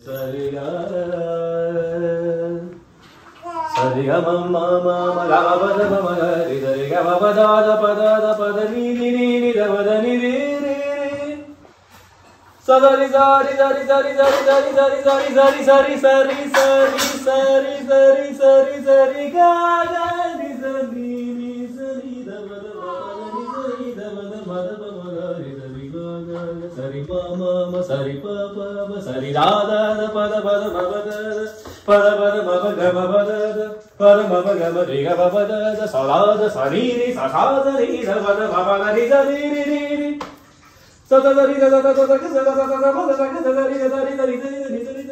సరిగా సరిగా మమ మమ గమ పద మమ గరి సరిగా పద పద పద ని ని ని ని పద ని రి రి సరి సరి సరి సరి సరి సరి సరి సరి సరి సరి సరి సరి సరి సరి సరి సరి గా గా ని సరి ని సరి ద పద పద ని సరి ద పద పద పమ గరి సరి గా గా సరి ప మ సరి ప ప సరి దా ద పద పద మ పద పద పద మ ప గ మ పద పద మ ప గ మ రి గ మ పద స దా ద సరి ని స సా ద రి ద పద మ ప గ రి ద రి రి రి రి స ద ద రి the the the the the స ద ద ద ద మ ద ద ద ద రి ద ద రి ద రి ద రి ద రి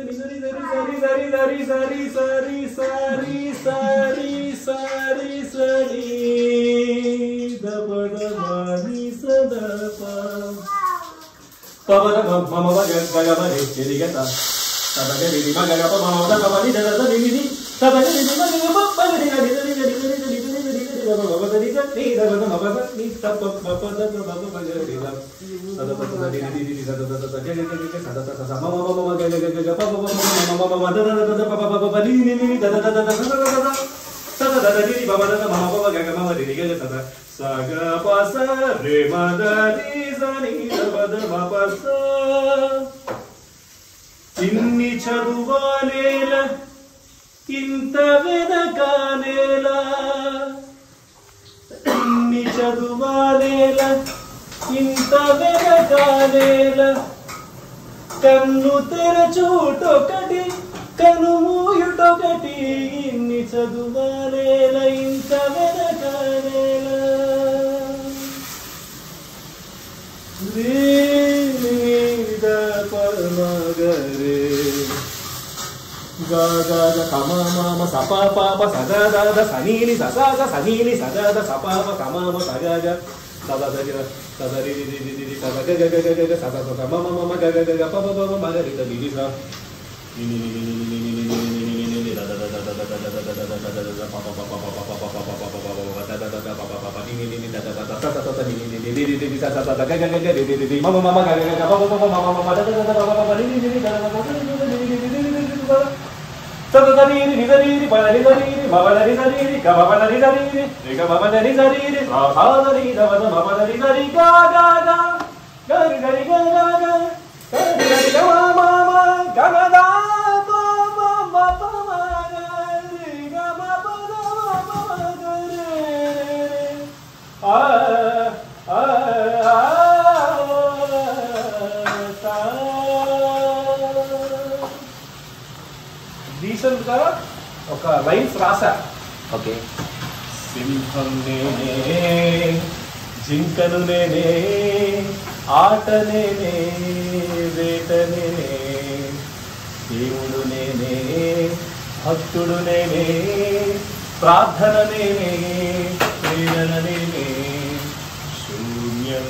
ద రి ద రి సరి సరి సరి సరి సరి సరి సరి సరి సరి ద పద మ ని స ద ప పవన మమ మ గ గ మ రి రి గ త త ద గ రి రి మ గ గ ప మ ద మ ని ద ద ద రి రి త ద గ రి రి మ గ మ ప రి గ రి రి రి రి రి రి రి మ మ ద రి గ ని ద ద మ ప ద ని త ప మ ప ద మ ప మ గ రి ద త ద ప ద రి రి రి రి ద ద ద ద గ గ గ గ త ద త త మ మ మ మ గ గ గ గ ప ప మ మ మ మ ద ద ద ద ప ప ప ప ని ని ని the the the the the the the త ద ద ద రి రి మ మ ద మ మ మ గ గ మ రి రి గ త ద స గ ప స రి మ ద ని స ని ద ప ద మ ప స ఇన్ని చదువానేల ఇంత వెనకానేల ఇన్ని చదువానేల ఇంత వెనకానేల కన్ను తెరచూటొకటి కను మూయుటొకటి ఇన్ని చదువానేల ఇంత వెనకానేల పరమగరే ga ga ga kama ma sa pa pa pa sa ga da da sa ni ni sa sa ga sa ni ni sa ga da sa pa pa kama ma sa ga ga sa da da ga sa da ri ri ri ri sa ga ga ga ga ga sa da sa ma ma ma ga ga ga pa pa pa ma ga ri da ni ni sa ni ni ni ni ni ni ni ni ni ni da da da da da da da da da da da da pa pa pa pa pa pa pa pa pa pa pa pa pa da da da da pa pa pa pa ni ni ni ni da da da da sa sa sa ni ni ni ni ni ni sa sa sa ga ga ga ga ri ri ri ma ma ma ga ga ga pa pa pa ma ma ma da da da pa pa pa ni ni ni da da da sa da ri ri ri ri pa ri ri ri ma ba ri ri ri ga ma ri ri ri ri ga ma ri ri ri sa sa da ri da ma ma ri ri ga ga ga ga ri ri ga ga ga ga ri ri ga ma ma ga ga da pa ma ma pa ma ga ri ga ma pa da ma ma ga ri a a sa decent గా ఒక lines రాశా. Okay, సింహం నేనే, జింకను నేనే, ఆట నేనే, వేట నేనే, దేవుడు నేనే, భక్తుడు నేనే, ప్రార్థన నేనే, ప్రేరణ నేనే, శూన్యం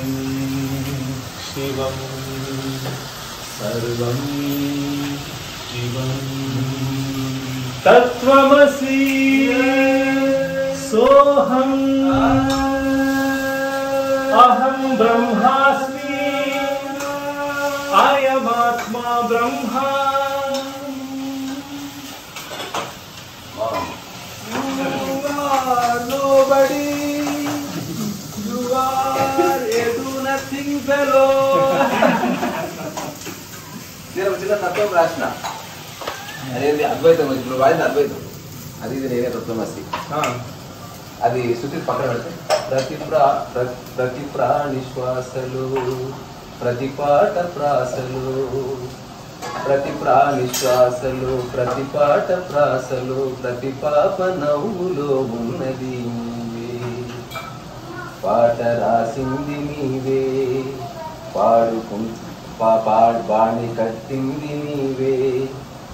శివం సర్వం శివం తత్వమసి సోహం అహం బ్రహ్మాస్మి అయమాత్మా బ్రహ్మ. Nobody, you are a do nothing fellow. నేను వచ్చిన తత్వం రాసిన అదేంటి అద్వైతం, ఇప్పుడు వాడింది అద్వైతం, అది ఇది నేనే తత్వమసి. అది శృతి పక్కన పెడితే ప్రతి ప్రాణిశ్వాసలు ప్రతిపాట ప్రాసలు, ప్రతి ప్రాణిశ్వాసలు ప్రతిపాట ప్రాసలు, ప్రతి పాప నవ్వులో ఉన్నది నీవే, పాట రాసింది నీవే, బాణి కట్టింది నీవే,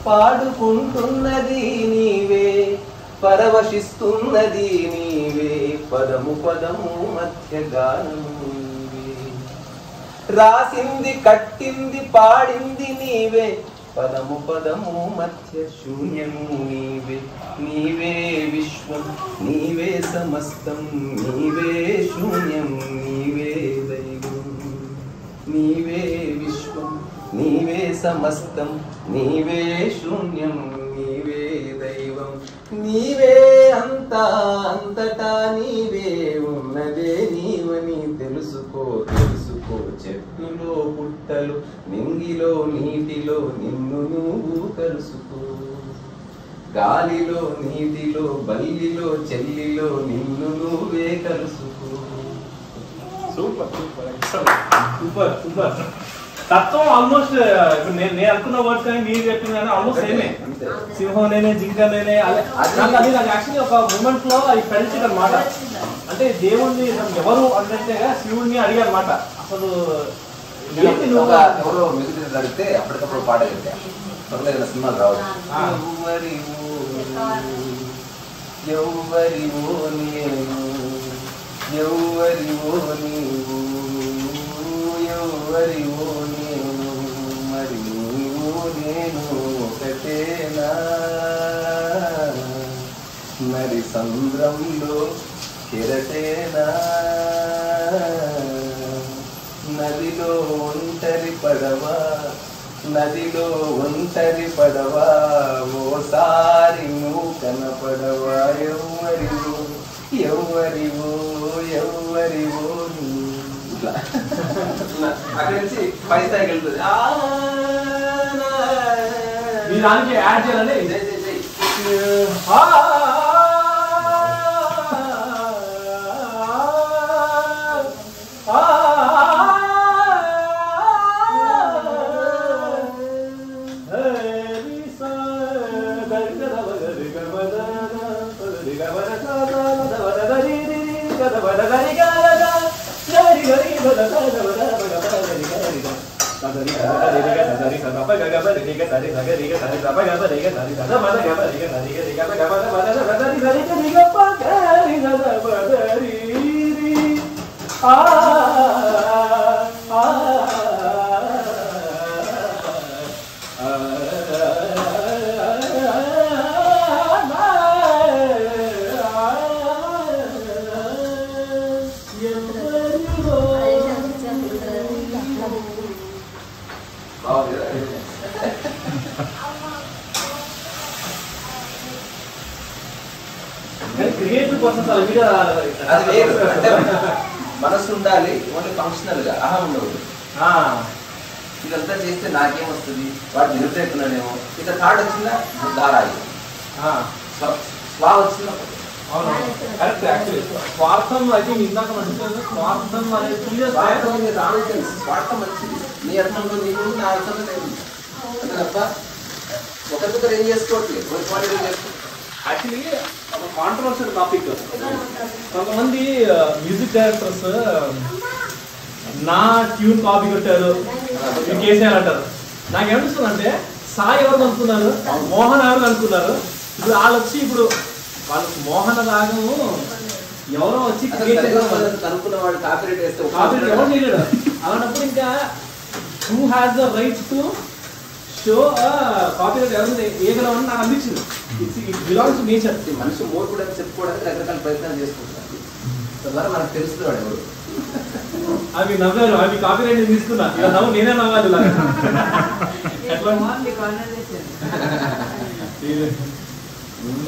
పాడుకుంటున్నది నీవే, పరవశిస్తున్నది నీవే, పదము పదము మధ్య గానము నీవే, రాసింది కట్టింది పాడింది నీవే, పదము పదము మధ్య శూన్యము నీవే, నీవే విశ్వం నీవే సమస్తం, నీవే శూన్యం నీవే దైవం, నీవే విశ్వం నీవే సమస్తం నీవే శూన్యం నీవే దైవం నీవే అంతా అంతటా నీవే ఉన్నదే నీవని తెలుసుకో తెలుసుకో చెట్టులో పుట్టలు నింగిలో నీటిలో నిన్ను నువ్వు కలుసుకో గాలిలో నీటిలో బల్లిలో చెల్లిలో నిన్ను నువ్వే కలుసుకో. Super super super super. తత్వం ఆల్మోస్ట్ ఇప్పుడు నేను అనుకున్న వర్డ్స్ కానీ మీరు చెప్పింది కానీ ఆల్మోస్ట్ సేమే. సింహం నేనే జింక నేనే అది నాకు యాక్చువల్లీ ఒక మూమెంట్ లో అది ఫెల్ట్ అనమాట. అంటే దేవుణ్ణి ఎవరు అంటే శివుడిని అడిగారు అనమాట. అసలు ఎవరో మ్యూజిక్ అడిగితే అప్పటికప్పుడు పాట పర్లేదు సినిమాలు రావు. ఎవరివో నేను ఎవరివో నీవు ఎవరివో నేను మరి నీవు నేను ఒకటేనా మరి సంద్రంలో కెరటేనా నదిలో ఒంటరి పడవా నదిలో ఒంటరి పడవా ఓసారి నువ్వు కనపడవా ఎవరివో ఎవరివో ఎవరివో ఇట్లా అక్కడి నుంచి పై స్థాయికి వెళ్తుంది. మీ దానికి యాడ్ చేయాలండి. అది వేరు. అంటే మనసు ఉండాలి, ఓన్లీ ఫంక్షనల్ గా అహం ఉండదు. ఇదంతా చేస్తే నాకేమొస్తుంది, వాడు నిరుపేతున్నాడేమో. ఇక థాట్ వచ్చిందా ధారాయి స్వా వచ్చిందా. స్వార్థం అయితే ఇందాక స్వార్థం స్వార్థం మంచిది. నీ అర్థంలో నీకు నా అర్థంలో లేదు అంతే తప్ప ఒకరికొకరు ఏం చేసుకోవట్లేదు. యాక్చువల్లీ ఒక కాంట్రవర్షియల్ టాపిక్. కొంతమంది మ్యూజిక్ డైరెక్టర్స్ నా ట్యూన్ కాపీ కొట్టారు కేసీఆర్ అంటారు. నాకేమనిపిస్తుంది అంటే సాయి ఎవరు అనుకున్నారు, మోహన్ ఎవరు అనుకున్నారు. ఇప్పుడు వాళ్ళు వచ్చి ఇప్పుడు వాళ్ళకి మోహన రాగము ఎవరో వచ్చి కనుక్కున్న వాడు కాపీరైట్ వేస్తే కాపీరైట్ ఎవరు చేయలేడు. అలాంటప్పుడు ఇంకా who has the right to show copyright ఎవరు వేయగలమని నాకు అనిపించింది. It belongs to nature. మనిషి మూర్ఖుడు అని చెప్పుకోవడానికి రకరకాల ప్రయత్నాలు చేసుకుంటారు. తద్వారా మనకు తెలుస్తుంది వాడు ఎవరు. అవి నవ్వారు, అవి కాపీరైట్ తీసుకున్నా. ఇలా నవ్వు నేనే నవ్వాలి.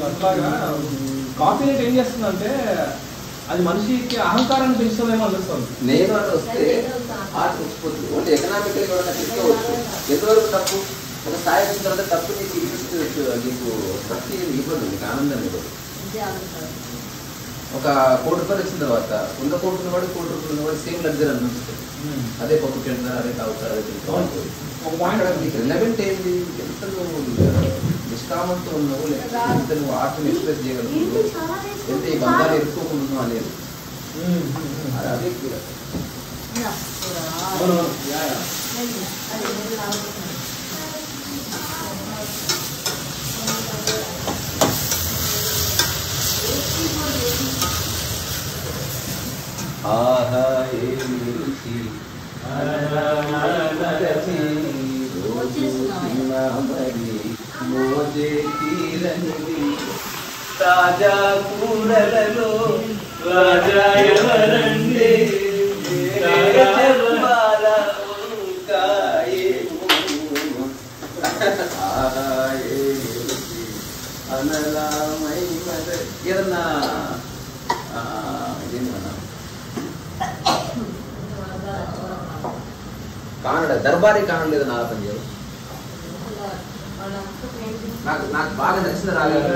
అట్లాగా కాపీరైట్ ఏం చేస్తుందంటే అది మనిషికి అహంకారాన్ని పెంచుతుందేమో అనిపిస్తుంది. నేను అని వస్తే ఆర్ట్ వచ్చిపోతుంది. ఓన్లీ ఎకనామికల్ కూడా తీసుకోవచ్చు. ఎంతవరకు తప్పు ఒక స్థాయి వచ్చిన తర్వాత తప్పు నీకు నీకు భక్తి ఇవ్వదు, నీకు ఆనందం ఇవ్వదు. ఒక ₹1 వచ్చిన తర్వాత 100 కోట్లు ఉన్నవాడు ₹1 కోట్లు ఉన్నవాడు సేమ్ లగ్జరీ అనిపిస్తుంది. అదే పప్పు తింటారు, అదే తాగుతారు, అదే తింటారు. నీకు రిలవెంట్ ఏంటి, ఎంత నువ్వు నిష్కామంతో ఉన్నావు, లేకపోతే ఎంత నువ్వు ఆర్ట్ని ఎక్స్ప్రెస్ చేయగలుగుతున్నావు, ఎంత ఈ బంధాలు ఎత్తుకోకుండా అనేది అదే ఆహా ఏమిటి రోజు మరి మోజే తీరనిది తాజా కూరలలో రాజా ఎవరండి వంకాయేమో ఏదన్నా ఇదేమన్నా కానడ దర్బారీ కానడ లేదని ఆలోచన చేయరు. నాకు నాకు బాగా నచ్చిన రాగాలు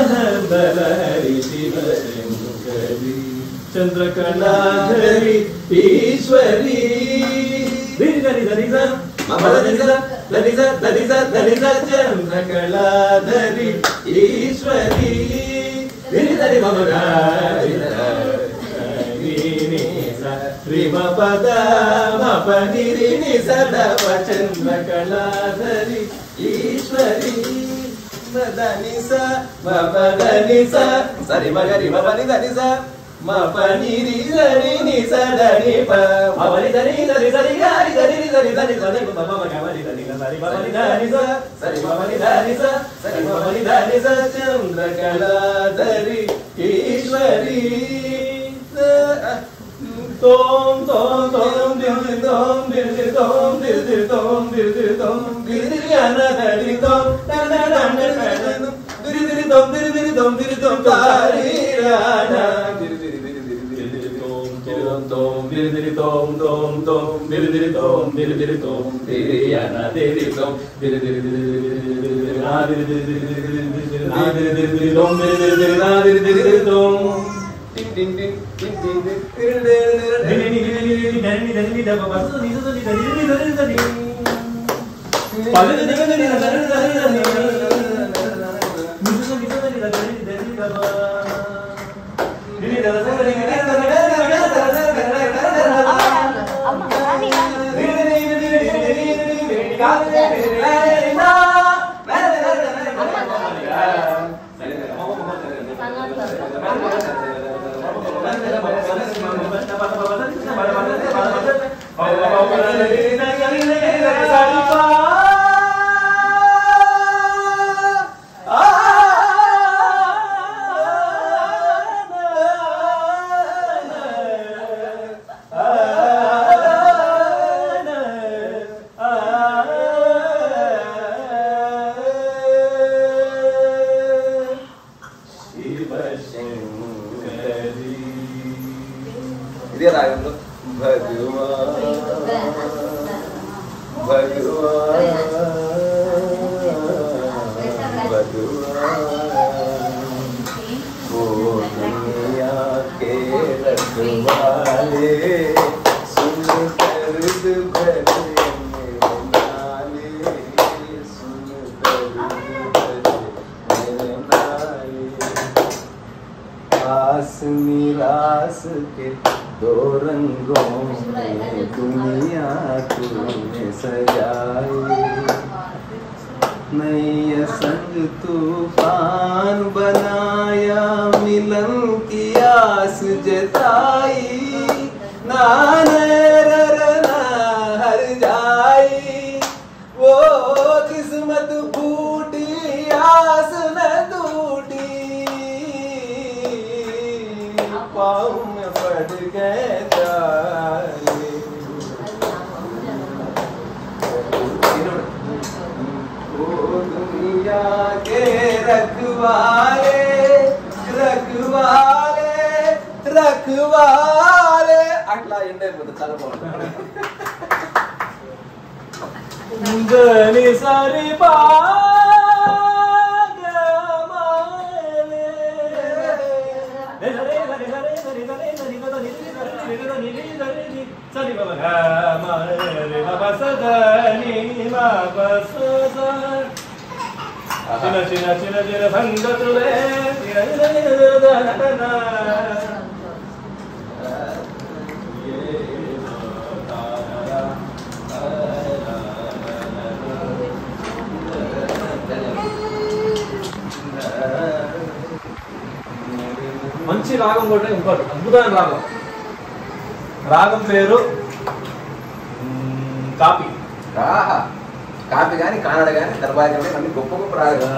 శివానందలహరి శివశంకరి చంద్రకళాధరి ఈశ్వరి చంద్రకళాధరి ఈశ్వరి పద మపనిరిని సదవ చంద్రకళాధరి ఈశ్వరి ధనిస మపధనిస సరి మగరి మపని ధనిస మపనిరి సరి నిస ధని పవని ధని ధని సరి గారి ధని ధని ధని ధని మమ గమని ధని సరి మపని ధనిస సరి మపని ధనిస సరి మపని ధనిస చంద్రకళాధరి Eshwari Tom tom tom dil dil tom dil dil tom dil dil tom dil dil tom dil dil yana dil tom na na na na na dil dil tom dil dil tom dil tom tari rana dil dil tom tom dil dil tom tom tom dil dil tom dil dil tom dil yana dil tom dil dil na dil dil na dil dil tom dil dil na dil dil tom Ding ding ding ding ding ding निराश के दो रंगों में दुनिया तूने सजाई नैया संग तूफान बनाया मिलन की आस जताई ना हर जाई वो किस्मत फूटी आस न टूटी पाँव में पड़ गए ताले ओ दुनिया के रखवाले रखवाले रखवाले అట్లా ఎండ్ అయిపోతుంది చాలా బాగుంటుంది దని సరి పా చిన్న చిన్న చిన్న సంగతులే రాగం కూడా ఇంకోటి అద్భుతమైన రాగం. రాగం పేరు కాపీ. కాపీ కానీ కానడ కానీ దర్బార్ కానీ అన్ని గొప్ప గొప్ప రాగం.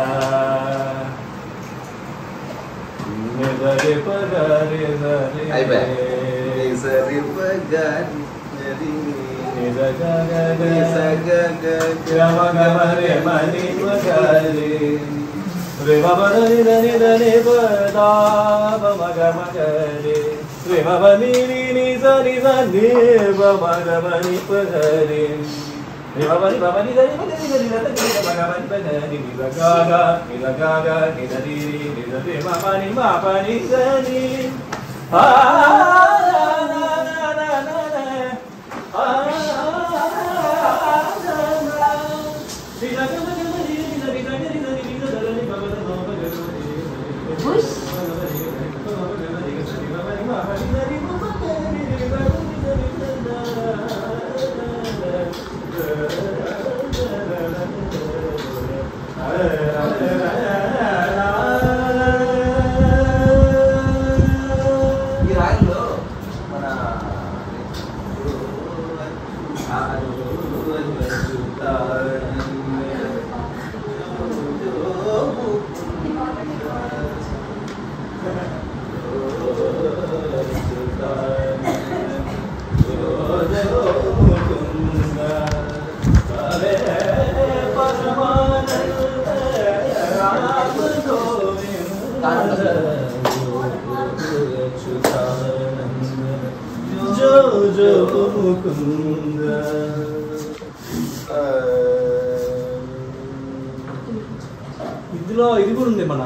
ఇందులో ఇది కూడా ఉంది మన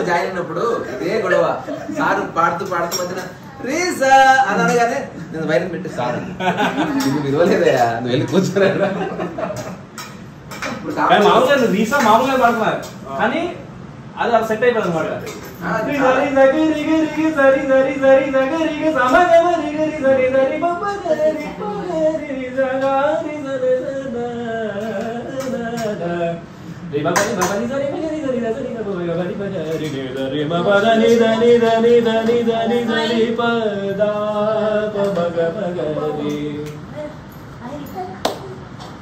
జాయిన్ అయినప్పుడు ఇదే గొడవ. సారు పాడుతూ మధ్యన రీసా అని అనగానే నేను వైరల్ పెట్టి సార్ ఇది విలువలేదయా నువ్వు వెళ్ళి కూర్చోరా. మామూలుగా రీసా మామూలుగా పాడుతున్నారు కానీ అది అలా సెట్ అయిపోయింది అనమాట.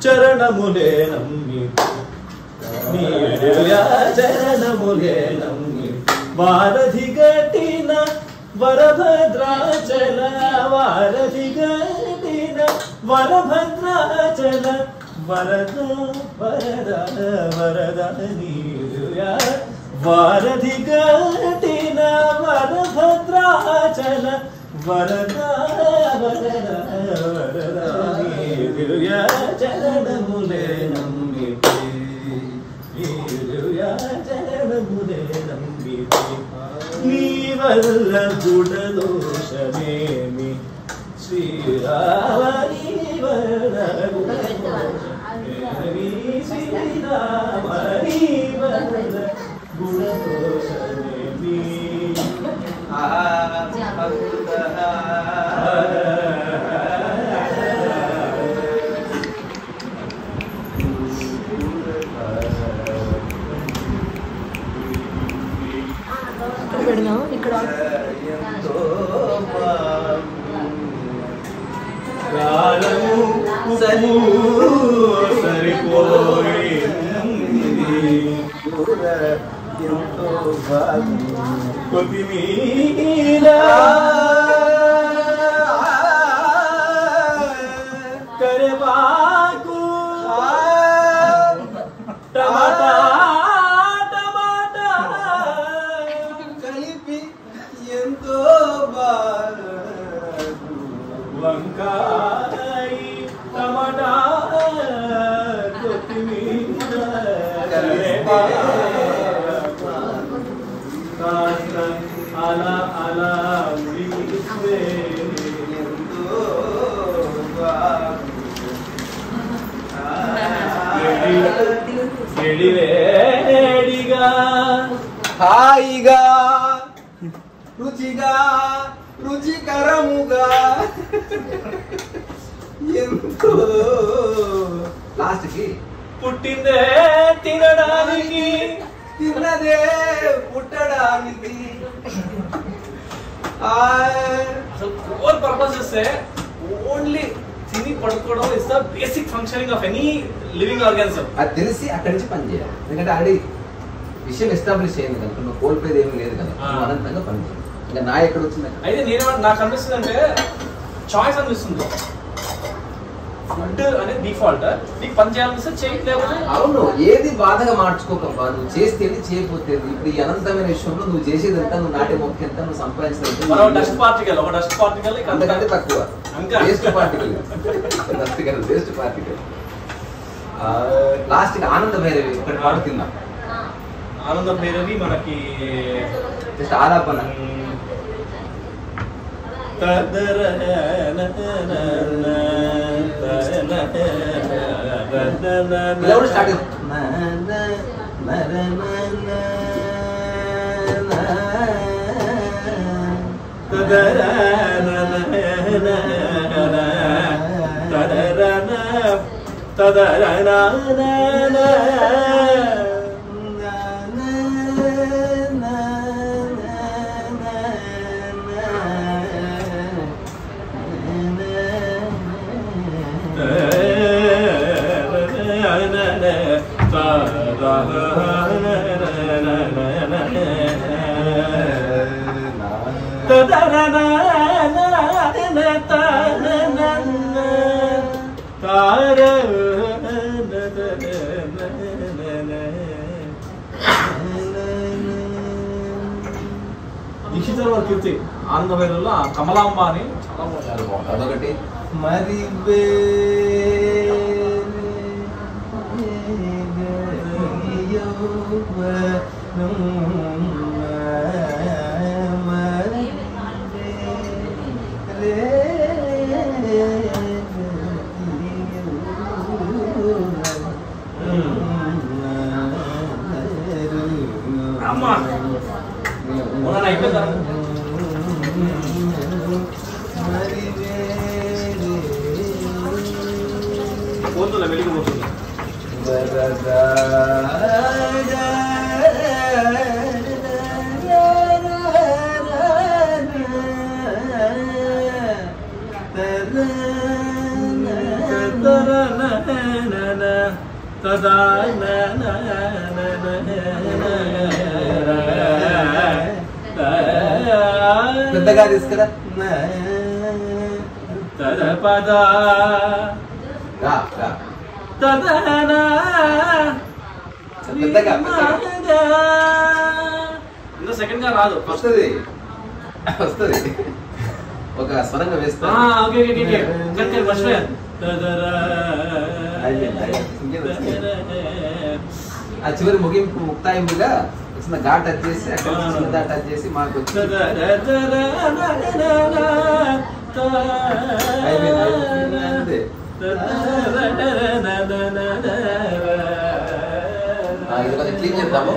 చరణములే నమ్మి చరణములే నమ్మి వారధి గట్టిన వరభద్రాచల వారధి గట్టిన వరభద్రాచల వరద వరద వరద నీరుయా వారధి గట్టిన వరభద్రాచల వరద వరద వరద నీరుయా చరణములే నమ్మితే నీరుయా చరణములే నమ్మితే నీ వల్ల గుణదోషమేమి శ్రీరామ నీ వల్ల గుణదోషమేమి శ్రీరామ నీ వల్ల గుణదోషమేమి కరేపాకు టమాటా టమాటా కలిపి ఎంతో వంకాయ టమాటా కొత్తిమీర అలా అలా ఉడికిస్తే వేడిగా హాయిగా రుచిగా రుచికరముగా ఎంతో లాస్ట్ కి పుట్టిందే తినడానికి తిన్నదే పుట్టడానికి అసలు కోర్ పర్పస్ చూస్తే ఓన్లీ తిని పడుకోవడం is the basic functioning of any living organism. అది తెలిసి అక్కడి నుంచి పని చేయాలి. ఎందుకంటే ఆల్రెడీ విషయం ఎస్టాబ్లిష్ అయింది కనుక నువ్వు కోల్పోయేది ఏమీ లేదు కదా, అనంతంగా పని చేయాలి. ఇంకా నా ఎక్కడ వచ్చింది అయితే నాకు అనిపిస్తుంది అంటే చాయిస్ అనిపిస్తుంది. ఫుడ్ అనేది డిఫాల్ట్, నీకు పని చేయాలనిపిస్తే చేయలేకపోతే అవును, ఏది బాధగా మార్చుకోకమ్మా. నువ్వు చేస్తేది చేయకపోతే ఇప్పుడు ఈ అనంతమైన విషయంలో నువ్వు చేసేది ఎంత, నువ్వు నాటే మొక్క ఎంత, నువ్వు సంపాదించేది ఒక డస్ట్ పార్టికల్ అంతకంటే తక్కువ. Waste particle waste particle. Last కి ఆనంద భైరవి ఒకటి పాడు తిందాం. ఆనంద భైరవి మనకి జస్ట్ ఆలాపన. ఇలా కూడా స్టార్ట్ దీక్షితుల వారి కీర్తి ఆనంద భైరవిలో కమలాంబ అని చాలా బాగుంది. అదొకటి. మరి పోతుందా వెలిగిపోతుంది. పెద్దగా తీసుకురా. పదా సెకండ్ గా రాదు, వస్తుంది వస్తుంది. ఒక స్వరంగా వేస్తా. ఆ చివరి ముగింపు ముక్తాయింపుగా చిన్న ఘాట్ టచ్ చేసి అక్కడ చిన్న టచ్ చేసి మాకు అయిపోయింది. ఇది కొంచెం క్లీన్ చేద్దాము.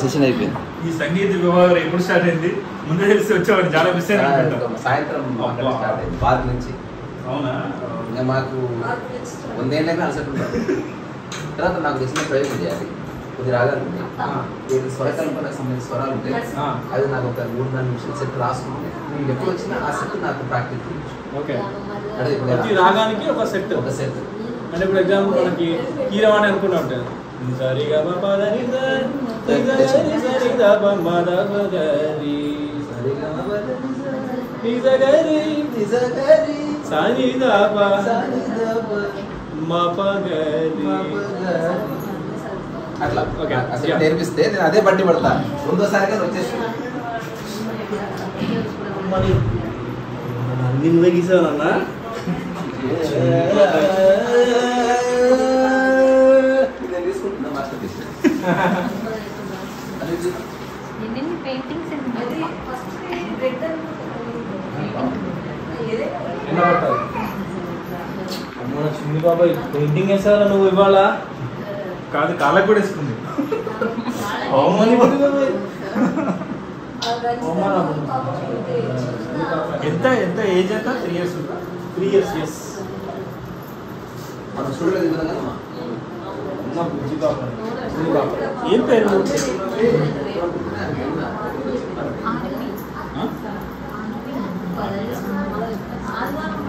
సెషన్ అయిపోయింది. ఈ సంగీత విభాగం ఎప్పుడు స్టార్ట్ అయింది? ముందే తెలిసి వచ్చేవాడు, చాలా మిస్ అయినా సాయంత్రం స్టార్ట్ అయింది పార్క్ నుంచి. అవునా? ఇంకా మాకు 100 ఏళ్ళైనా అలసట ఉంటుంది. తర్వాత నాకు తెలిసిన ప్రయోగం చేయాలి. కొద్ది రాగాలు ఉంటాయి, స్వరకల్పనకు సంబంధించిన స్వరాలు ఉంటాయి. అది నాకు ఒక 3-4 నిమిషాలు సెట్ రాసుకుంటే నేను ఎప్పుడు వచ్చినా ఆ సెట్ నాకు ప్రాక్టీస్ చేయొచ్చు. రాగానికి ఒక సెట్ అంటే ఇప్పుడు ఎగ్జాంపుల్ మనకి కీరవాణి అనుకుంటా ఉంటుంది. అట్లా ఓకే అసలు నేర్పిస్తే నేను అదే బట్టి పడతా రెండోసారిగా వచ్చేసి మరి అన్ని నువ్వే గీసావన్నా నేను తీసుకుంటున్నా మాస్టర్ తీసి పెయింటింగ్స్ అమ్మ చిన్ని బాబాయ్ పెయింటింగ్ వేసావరా నువ్వు ఇవాళ కాదు కాళ్ళకు కూడా వేసుకుంది ఎంత ఎంత ఏజ్ ఎంత 3 years ఉందా 3 years yes మనం చూడలేదు కదా బుజ్జి బాబాయ్ ఏం పేరు ఆదివారం